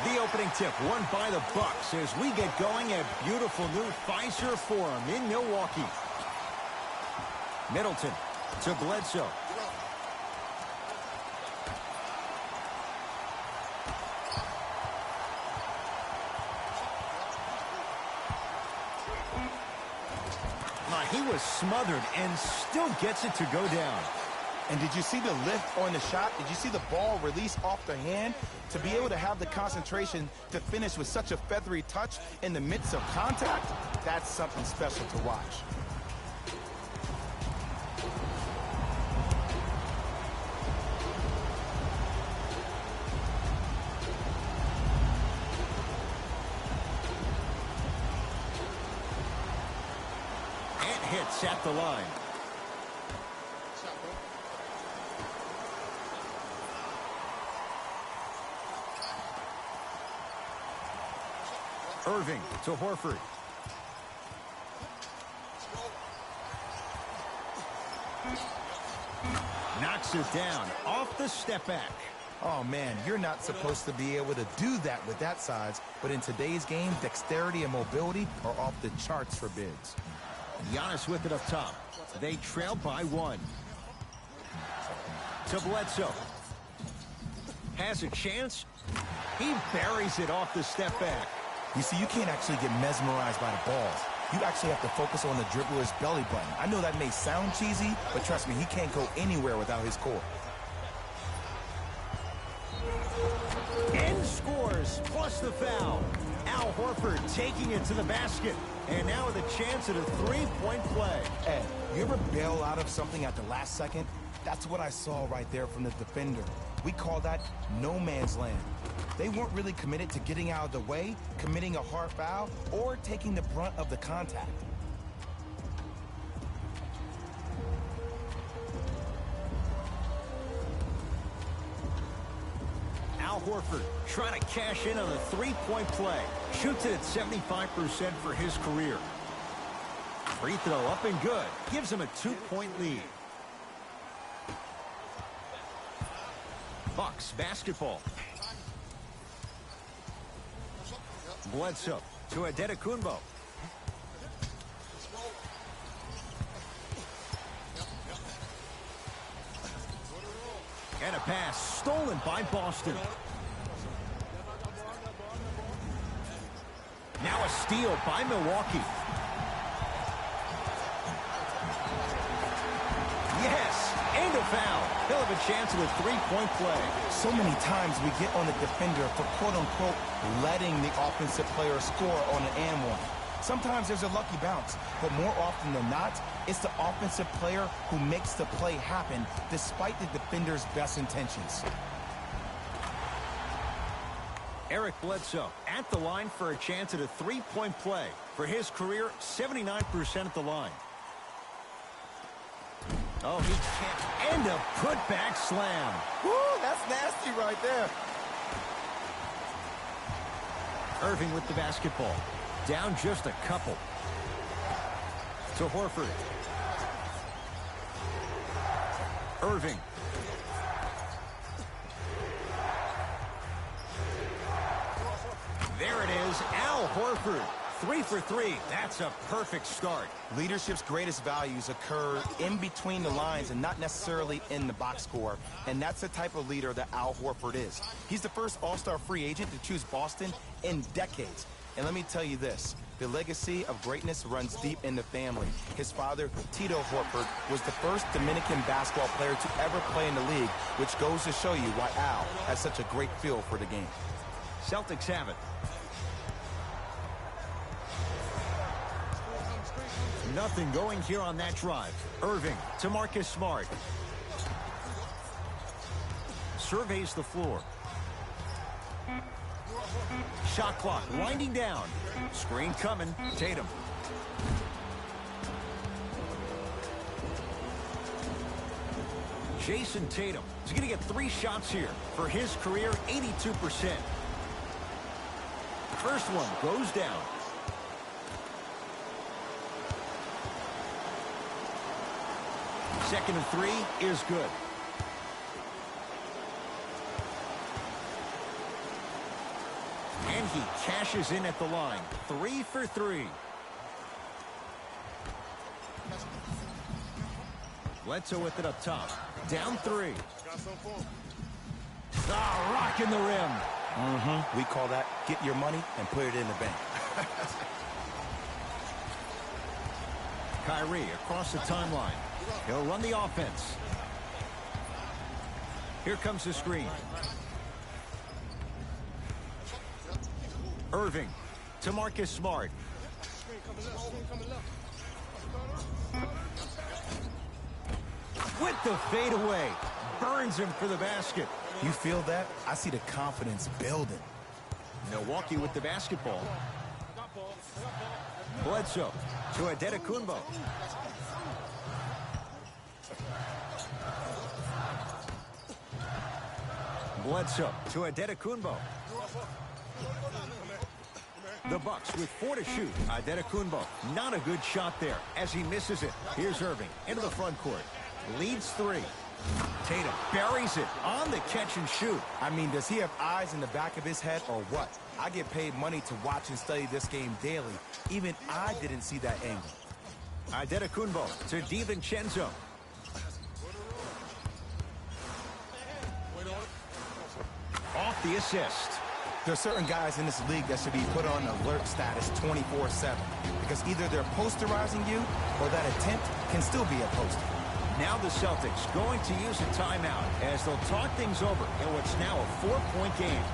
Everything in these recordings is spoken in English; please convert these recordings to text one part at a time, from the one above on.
The opening tip won by the Bucks as we get going at beautiful new Fiserv Forum in Milwaukee. Middleton to Bledsoe. He was smothered and still gets it to go down. And did you see the lift on the shot? Did you see the ball release off the hand? To be able to have the concentration to finish with such a feathery touch in the midst of contact, that's something special to watch. Hits at the line. Irving to Horford. Knocks it down off the step back. Oh, man, you're not supposed to be able to do that with that size, but in today's game, dexterity and mobility are off the charts for bigs. Giannis with it up top. They trail by 1. To Bledsoe. Has a chance. He buries it off the step back. You see, you can't actually get mesmerized by the balls. You actually have to focus on the dribbler's belly button. I know that may sound cheesy, but trust me, he can't go anywhere without his core. And scores, plus the foul. Al Horford taking it to the basket. And now with a chance at a three-point play. Ed, you ever bail out of something at the last second? That's what I saw right there from the defender. We call that no man's land. They weren't really committed to getting out of the way, committing a hard foul, or taking the brunt of the contact. Al Horford trying to cash in on a three-point play. Shoots it at 75% for his career. Free throw up and good. Gives him a 2-point lead. Bucks basketball. Bledsoe to Adetokunbo. And a pass stolen by Boston. Now a steal by Milwaukee. Yes, and a foul. He'll have a chance at a three-point play. So many times we get on the defender for quote-unquote letting the offensive player score on an and one. Sometimes there's a lucky bounce, but more often than not, it's the offensive player who makes the play happen despite the defender's best intentions. Eric Bledsoe at the line for a chance at a three-point play. For his career, 79% at the line. Oh, he can't. And a putback slam. Woo, that's nasty right there. Irving with the basketball. Down just a couple. To Horford. Irving. There it is, Al Horford. 3 for 3. That's a perfect start. Leadership's greatest values occur in between the lines and not necessarily in the box score. And that's the type of leader that Al Horford is. He's the first all-star free agent to choose Boston in decades. And let me tell you this, the legacy of greatness runs deep in the family. His father, Tito Horford, was the first Dominican basketball player to ever play in the league, which goes to show you why Al has such a great feel for the game. Celtics have it. Nothing going here on that drive. Irving to Marcus Smart. Surveys the floor. Shot clock winding down. Screen coming. Tatum. Jason Tatum is going to get 3 shots here. For his career, 82%. First one goes down. Second and 3 is good. And he cashes in at the line. 3 for 3. Bledsoe with it up top. Down 3. Rocking the rim. We call that get your money and put it in the bank. Kyrie across the timeline. He'll run the offense. Here comes the screen. Irving to Marcus Smart. With the fadeaway. Burns him for the basket. You feel that? I see the confidence building. Milwaukee with the basketball. Bledsoe to Adetokunbo. Bledsoe to Adetokunbo. The Bucks with 4 to shoot. Adetokunbo, not a good shot there as he misses it. Here's Irving into the front court. Leads 3. Tatum buries it on the catch and shoot. I mean, does he have eyes in the back of his head or what? I get paid money to watch and study this game daily. Even I didn't see that angle. Adetokunbo to DiVincenzo. Off the assist. There are certain guys in this league that should be put on alert status 24/7 because either they're posterizing you or that attempt can still be a poster. Now the Celtics going to use a timeout as they'll talk things over in what's now a 4-point game.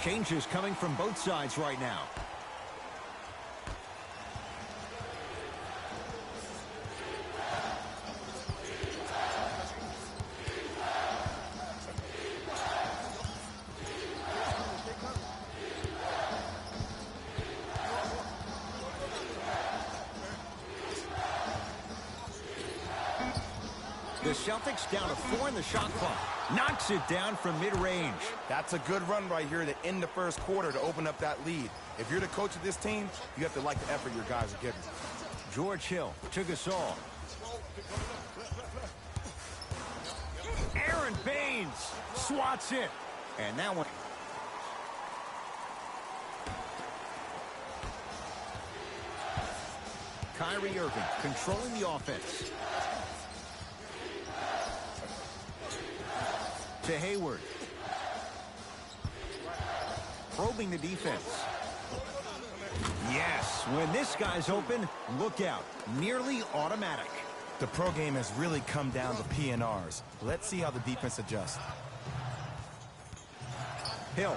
Changes coming from both sides right now. The Celtics down to 4 in the shot clock. Knocks it down from mid-range. That's a good run right here to end the first quarter to open up that lead. If you're the coach of this team, you have to like the effort your guys are giving. George Hill to Gasol. Aaron Baines swats it. And that one. Kyrie Irving controlling the offense. To Hayward. Probing the defense. Yes, when this guy's open, look out. Nearly automatic. The pro game has really come down to PNRs. Let's see how the defense adjusts. Hill.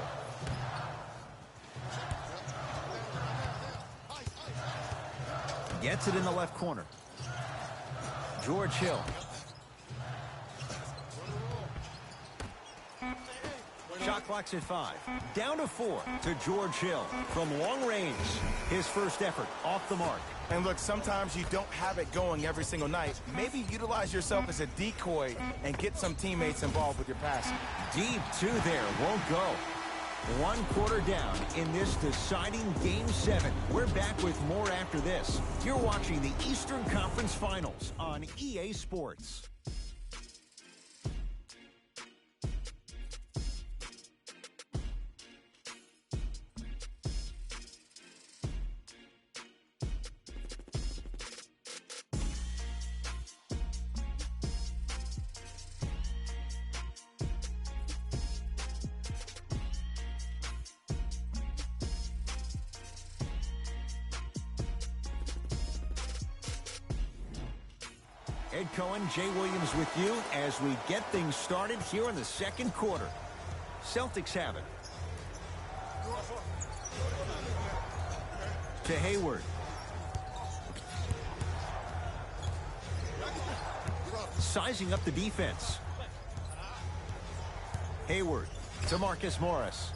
Gets it in the left corner. George Hill. Shot clock's at 5. Down to 4 to George Hill from long range. His first effort off the mark. And look, sometimes you don't have it going every single night. Maybe utilize yourself as a decoy and get some teammates involved with your passing. Deep 2 there. Won't go. 1 quarter down in this deciding Game 7. We're back with more after this. You're watching the Eastern Conference Finals on EA Sports. Ed Cohen, Jay Williams with you as we get things started here in the second quarter. Celtics have it. To Hayward. Sizing up the defense. Hayward to Marcus Morris.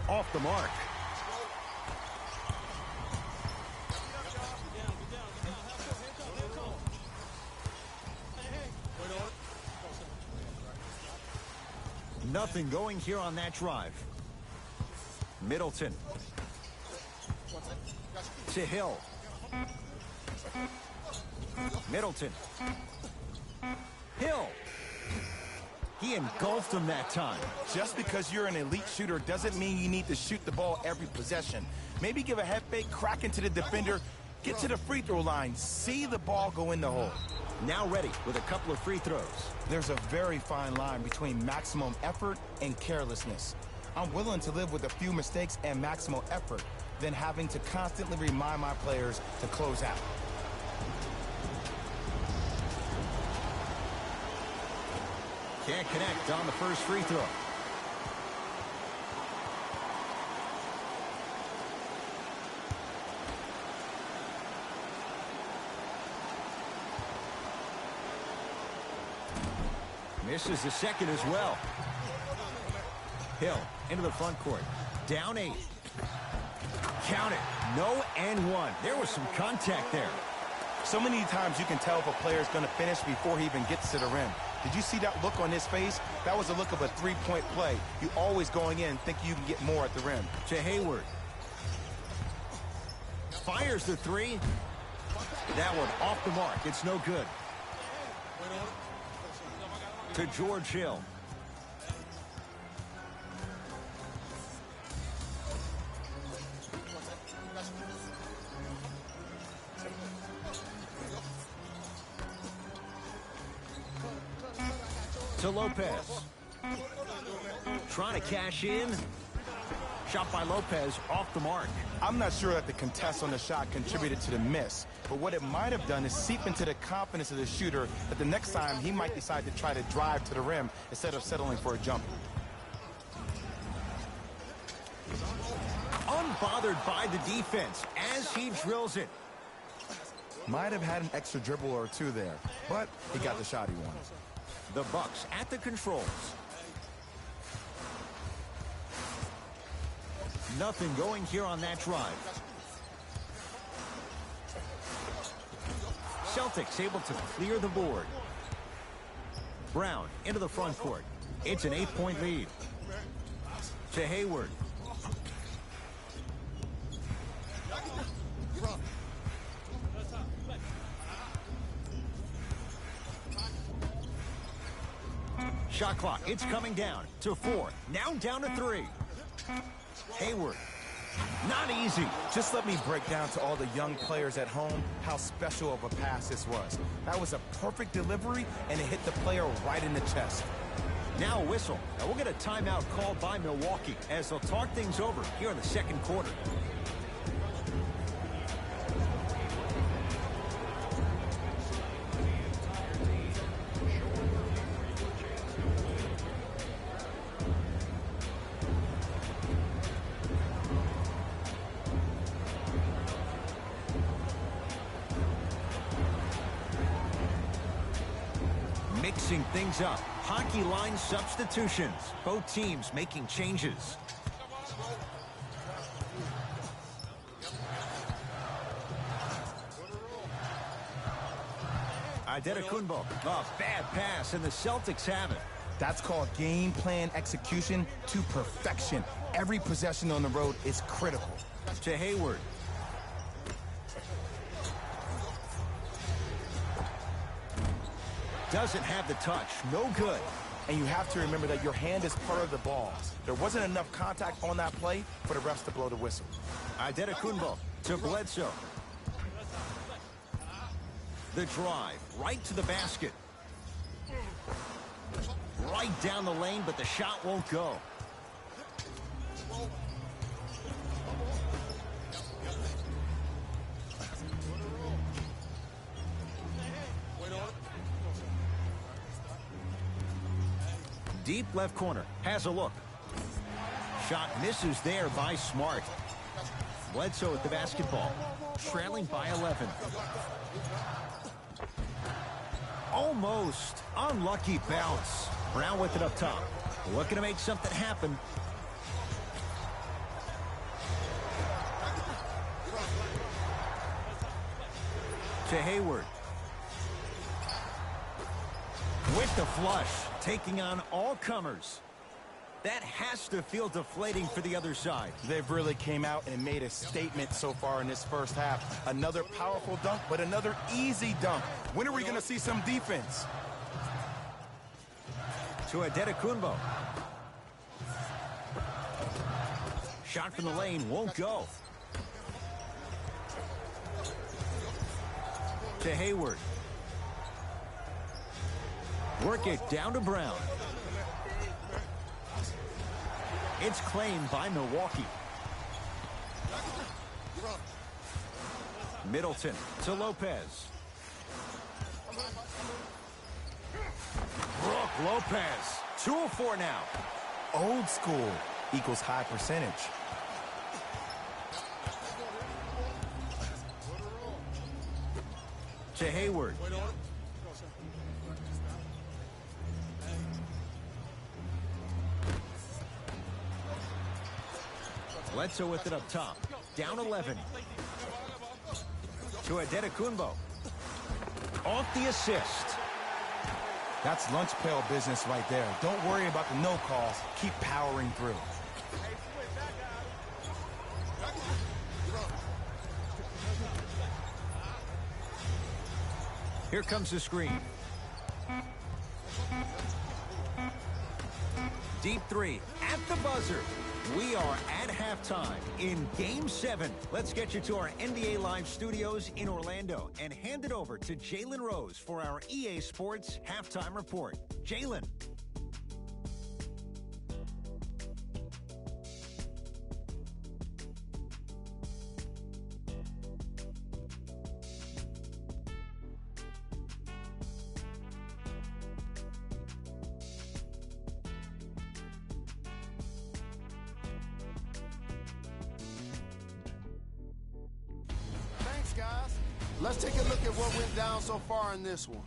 Off the mark. Nothing going here on that drive. Middleton. To Hill. Middleton. Hill. He engulfed him that time. Just because you're an elite shooter doesn't mean you need to shoot the ball every possession. Maybe give a head fake, crack into the defender, get to the free throw line, see the ball go in the hole. Now ready with a couple of free throws. There's a very fine line between maximum effort and carelessness. I'm willing to live with a few mistakes and maximal effort than having to constantly remind my players to close out. Can't connect on the first free throw. Misses the second as well. Hill into the front court. Down 8. Count it. No and 1. There was some contact there. So many times you can tell if a player is going to finish before he even gets to the rim. Did you see that look on his face? That was a look of a three-point play. You always going in thinking you can get more at the rim. To Hayward. Fires the 3. That one off the mark. It's no good. To George Hill. To Lopez. Trying to cash in. Shot by Lopez off the mark. I'm not sure that the contest on the shot contributed to the miss, but what it might have done is seep into the confidence of the shooter that the next time he might decide to try to drive to the rim instead of settling for a jumper. Unbothered by the defense as he drills it. Might have had an extra dribble or two there, but he got the shot he wanted. The Bucks at the controls. Nothing going here on that drive. Celtics able to clear the board. Brown into the front court. It's an 8-point lead. To Hayward. Shot clock, it's coming down to 4. Now down to 3. Hayward. Not easy. Just let me break down to all the young players at home how special of a pass this was. That was a perfect delivery, and it hit the player right in the chest. Now a whistle. Now we'll get a timeout called by Milwaukee as they'll talk things over here in the second quarter. Mixing things up. Hockey line substitutions. Both teams making changes. Adetokunbo. A bad pass, and the Celtics have it. That's called game plan execution to perfection. Every possession on the road is critical. To Hayward. Doesn't have the touch. No good. And you have to remember that your hand is part of the ball. There wasn't enough contact on that play for the refs to blow the whistle. Adetokunbo to Bledsoe. The drive right to the basket. Right down the lane, but the shot won't go. Deep left corner. Has a look. Shot misses there by Smart. Bledsoe at the basketball. Trailing by 11. Almost. Unlucky bounce. Brown with it up top. Looking to make something happen. To Hayward. With the flush. Taking on all comers. That has to feel deflating for the other side. They've really came out and made a statement so far in this first half. Another powerful dunk, but another easy dunk. When are we going to see some defense? To Adetokunbo. Shot from the lane won't go. To Hayward. Work it down to Brown. It's claimed by Milwaukee. Middleton to Lopez. Brook Lopez. 2 of 4 now. Old school equals high percentage. To Hayward. Bledsoe with it up top. Down 11. To Adetokunbo. Off the assist. That's lunch pail business right there. Don't worry about the no calls. Keep powering through. Here comes the screen. Deep 3 at the buzzer. We are at halftime in Game 7. Let's get you to our NBA Live studios in Orlando and hand it over to Jalen Rose for our EA Sports Halftime Report. Jalen. Guys, let's take a look at what went down so far in this one.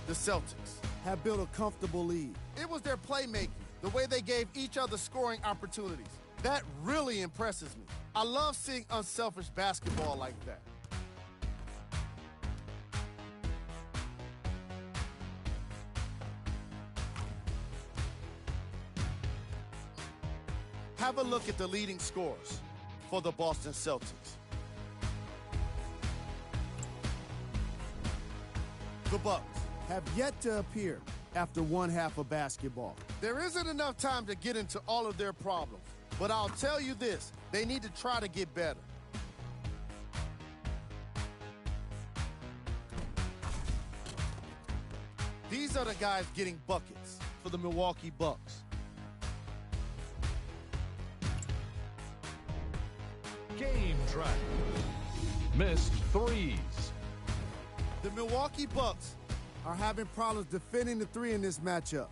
The Celtics have built a comfortable lead. It was their playmaking, the way they gave each other scoring opportunities. That really impresses me. I love seeing unselfish basketball like that. Have a look at the leading scorers for the Boston Celtics. The Bucks have yet to appear after one half of basketball. There isn't enough time to get into all of their problems, but I'll tell you this, they need to try to get better. These are the guys getting buckets for the Milwaukee Bucks. Game track. Missed threes. The Milwaukee Bucks are having problems defending the three in this matchup.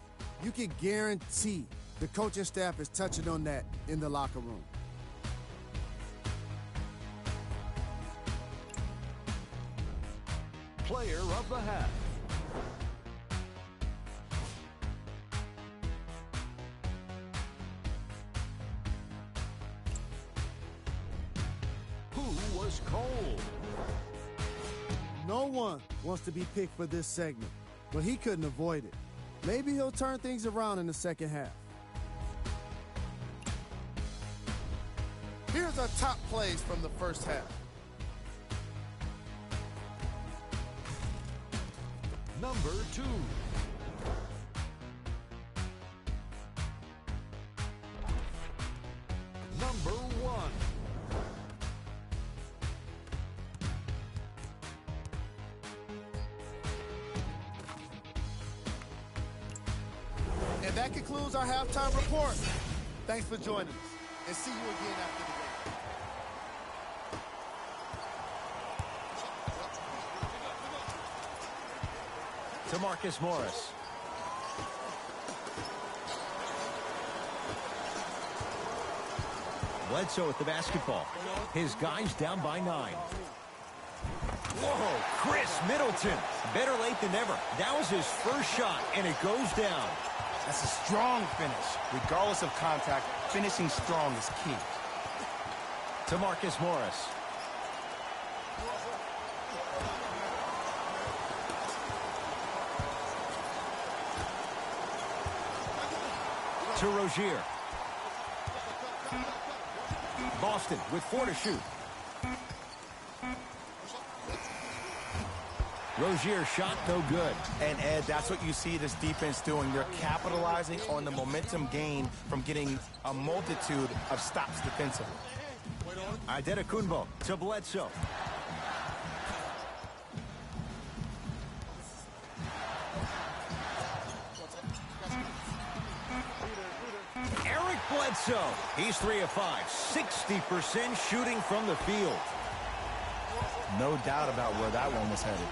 You can guarantee the coaching staff is touching on that in the locker room. Player of the half. Who was cold? No one wants to be picked for this segment, but he couldn't avoid it. Maybe he'll turn things around in the second half. Here's our top plays from the first half. Number 2. Number 1. And that concludes our halftime report. Thanks for joining us, and see you again after the game. To Marcus Morris. Bledsoe with the basketball. His guys down by 9. Whoa, Chris Middleton. Better late than never. That was his first shot, and it goes down. That's a strong finish. Regardless of contact, finishing strong is key. To Marcus Morris. To Rozier. Boston with 4 to shoot. Rozier's shot no good. And, Ed, that's what you see this defense doing. They're capitalizing on the momentum gain from getting a multitude of stops defensively. Antetokounmpo to Bledsoe. Eric Bledsoe. He's 3 of 5. 60% shooting from the field. No doubt about where that one was headed.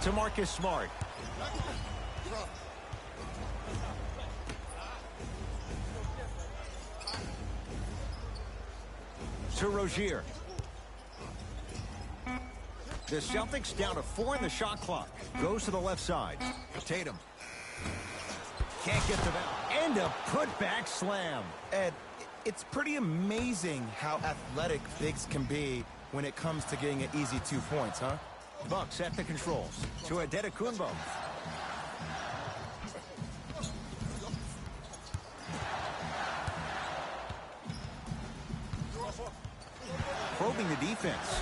To Marcus Smart. To Rozier. The Celtics down to 4 in the shot clock. Goes to the left side. Tatum. Can't get the ball. And a putback slam. Ed, it's pretty amazing how athletic bigs can be when it comes to getting an easy 2 points, huh? Bucks at the controls. To Antetokounmpo. Probing the defense.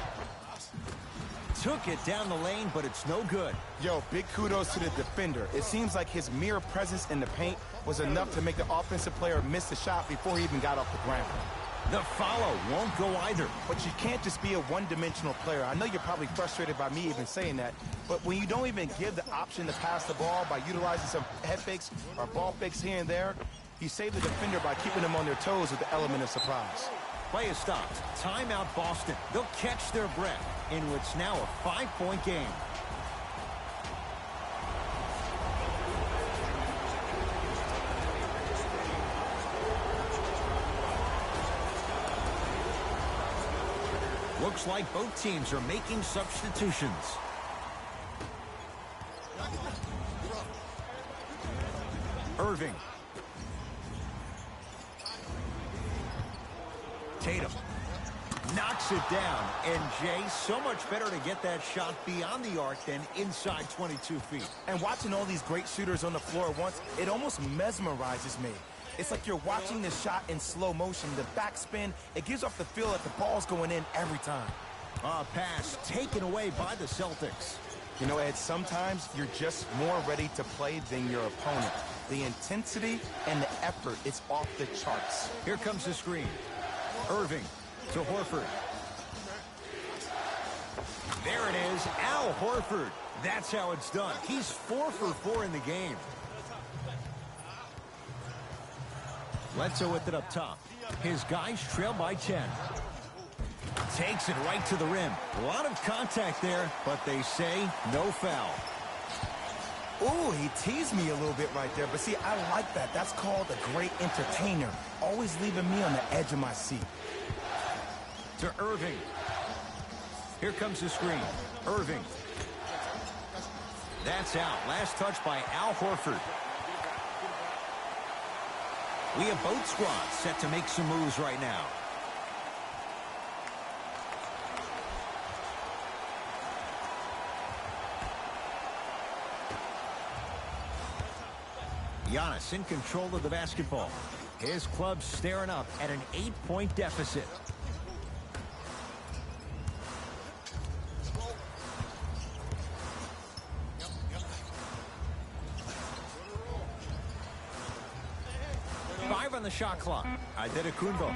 Took it down the lane, but it's no good. Yo, big kudos to the defender. It seems like his mere presence in the paint was enough to make the offensive player miss the shot before he even got off the ground. The follow won't go either. But you can't just be a one-dimensional player. I know you're probably frustrated by me even saying that, but when you don't even give the option to pass the ball by utilizing some head fakes or ball fakes here and there, you save the defender by keeping them on their toes with the element of surprise. Play is stopped. Timeout Boston. They'll catch their breath in what's now a 5-point game. Looks like both teams are making substitutions. Irving. Tatum knocks it down. And Jay, so much better to get that shot beyond the arc than inside 22 feet. And watching all these great shooters on the floor at once, it almost mesmerizes me. It's like you're watching this shot in slow motion. The backspin, it gives off the feel that the ball's going in every time. Pass taken away by the Celtics. You know, Ed, sometimes you're just more ready to play than your opponent. The intensity and the effort is off the charts. Here comes the screen. Irving to Horford. There it is, Al Horford. That's how it's done. He's 4 for 4 in the game. Bledsoe with it up top. His guys trail by 10. Takes it right to the rim. A lot of contact there, but they say no foul. Ooh, he teased me a little bit right there. But see, I like that. That's called a great entertainer. Always leaving me on the edge of my seat. To Irving. Here comes the screen. Irving. That's out. Last touch by Al Horford. We have both squads set to make some moves right now. Giannis in control of the basketball. His club staring up at an 8-point deficit. On the shot clock. Antetokounmpo.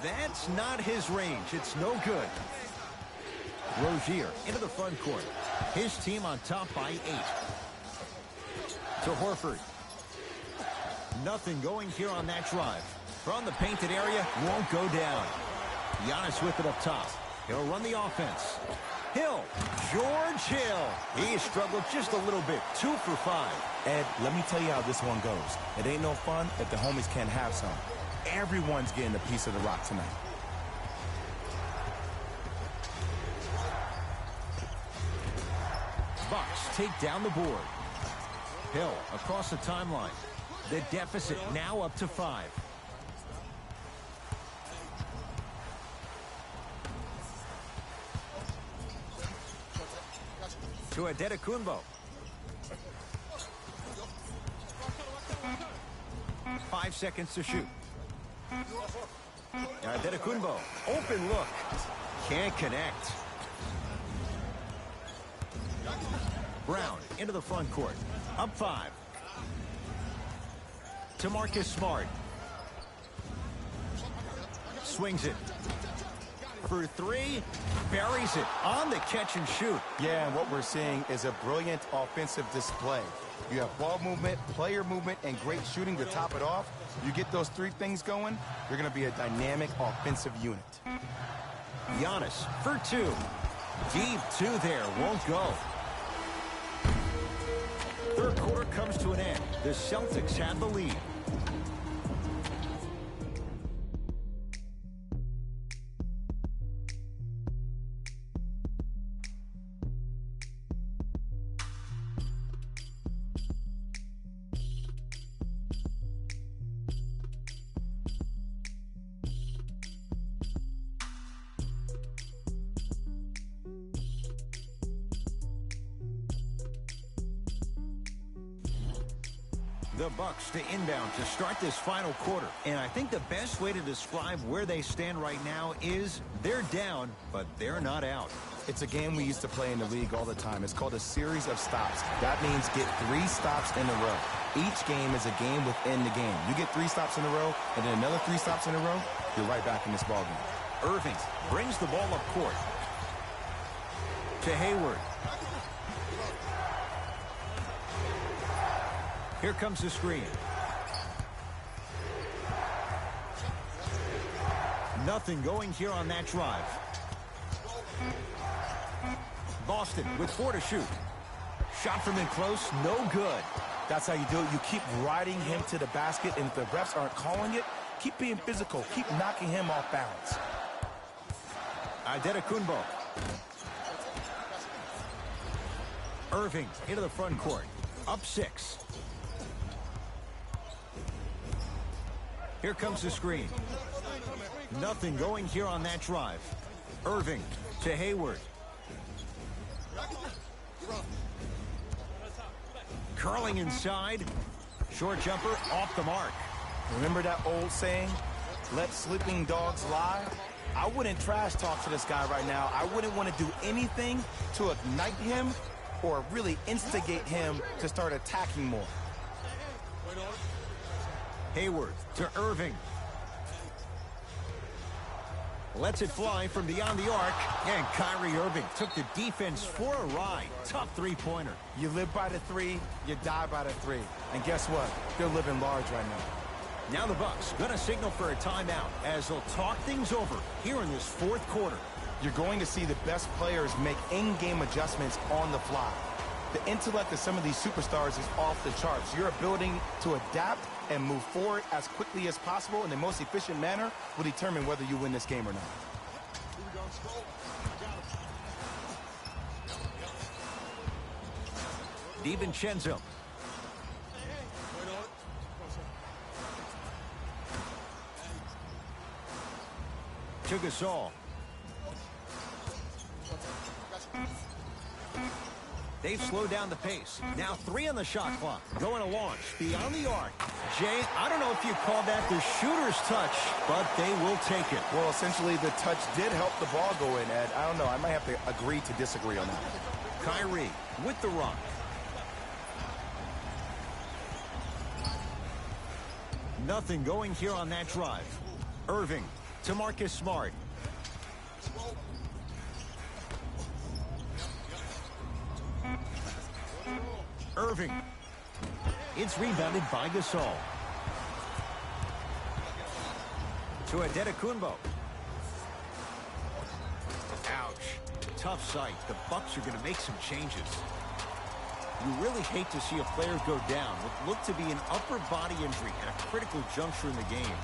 That's not his range. It's no good. Rozier into the front court. His team on top by 8. To Horford. Nothing going here on that drive. From the painted area, won't go down. Giannis with it up top. He'll run the offense. Hill. George Hill. He struggled just a little bit. 2 for 5. Ed, let me tell you how this one goes. It ain't no fun if the homies can't have some. Everyone's getting a piece of the rock tonight. Bucks take down the board. Hill across the timeline. The deficit now up to 5. To Antetokounmpo. 5 seconds to shoot. Antetokounmpo, open look. Can't connect. Brown into the front court. Up 5. To Marcus Smart. Swings it. For 3. Buries it on the catch and shoot. Yeah, and what we're seeing is a brilliant offensive display. You have ball movement, player movement, and great shooting to top it off. You get those 3 things going, you're going to be a dynamic offensive unit. Giannis for 2. Deep 2 there. Won't go. Third quarter comes to an end. The Celtics have the lead. The Bucks to inbound to start this final quarter. And I think the best way to describe where they stand right now is they're down, but they're not out. It's a game we used to play in the league all the time. It's called a series of stops. That means get 3 stops in a row. Each game is a game within the game. You get 3 stops in a row, and then another 3 stops in a row, you're right back in this ballgame. Irving brings the ball up court. To Hayward. Here comes the screen. Nothing going here on that drive. Boston with 4 to shoot. Shot from in close, no good. That's how you do it. You keep riding him to the basket, and if the refs aren't calling it, keep being physical. Keep knocking him off balance. Antetokounmpo. Irving into the front court. Up 6. Here comes the screen. Nothing going here on that drive. Irving to Hayward. Curling inside. Short jumper off the mark. Remember that old saying, let sleeping dogs lie? I wouldn't trash talk to this guy right now. I wouldn't want to do anything to ignite him or really instigate him to start attacking more. Hayward to Irving. Lets it fly from beyond the arc. And Kyrie Irving took the defense for a ride. Tough 3-pointer. You live by the 3, you die by the 3. And guess what? They're living large right now. Now the Bucks going to signal for a timeout as they'll talk things over here in this 4th quarter. You're going to see the best players make in-game adjustments on the fly. The intellect of some of these superstars is off the charts. Your ability to adapt and move forward as quickly as possible in the most efficient manner will determine whether you win this game or not. DiVincenzo. To Gasol. They've slowed down the pace. Now 3 on the shot clock. Going to launch beyond the arc. Jay, I don't know if you call that the shooter's touch, but they will take it. Well, essentially, the touch did help the ball go in, Ed. I don't know. I might have to agree to disagree on that. Kyrie with the rock. Nothing going here on that drive. Irving to Marcus Smart. Irving. It's rebounded by Gasol. To Antetokounmpo. Ouch. Tough sight. The Bucks are going to make some changes. You really hate to see a player go down what looked to be an upper body injury at a critical juncture in the game.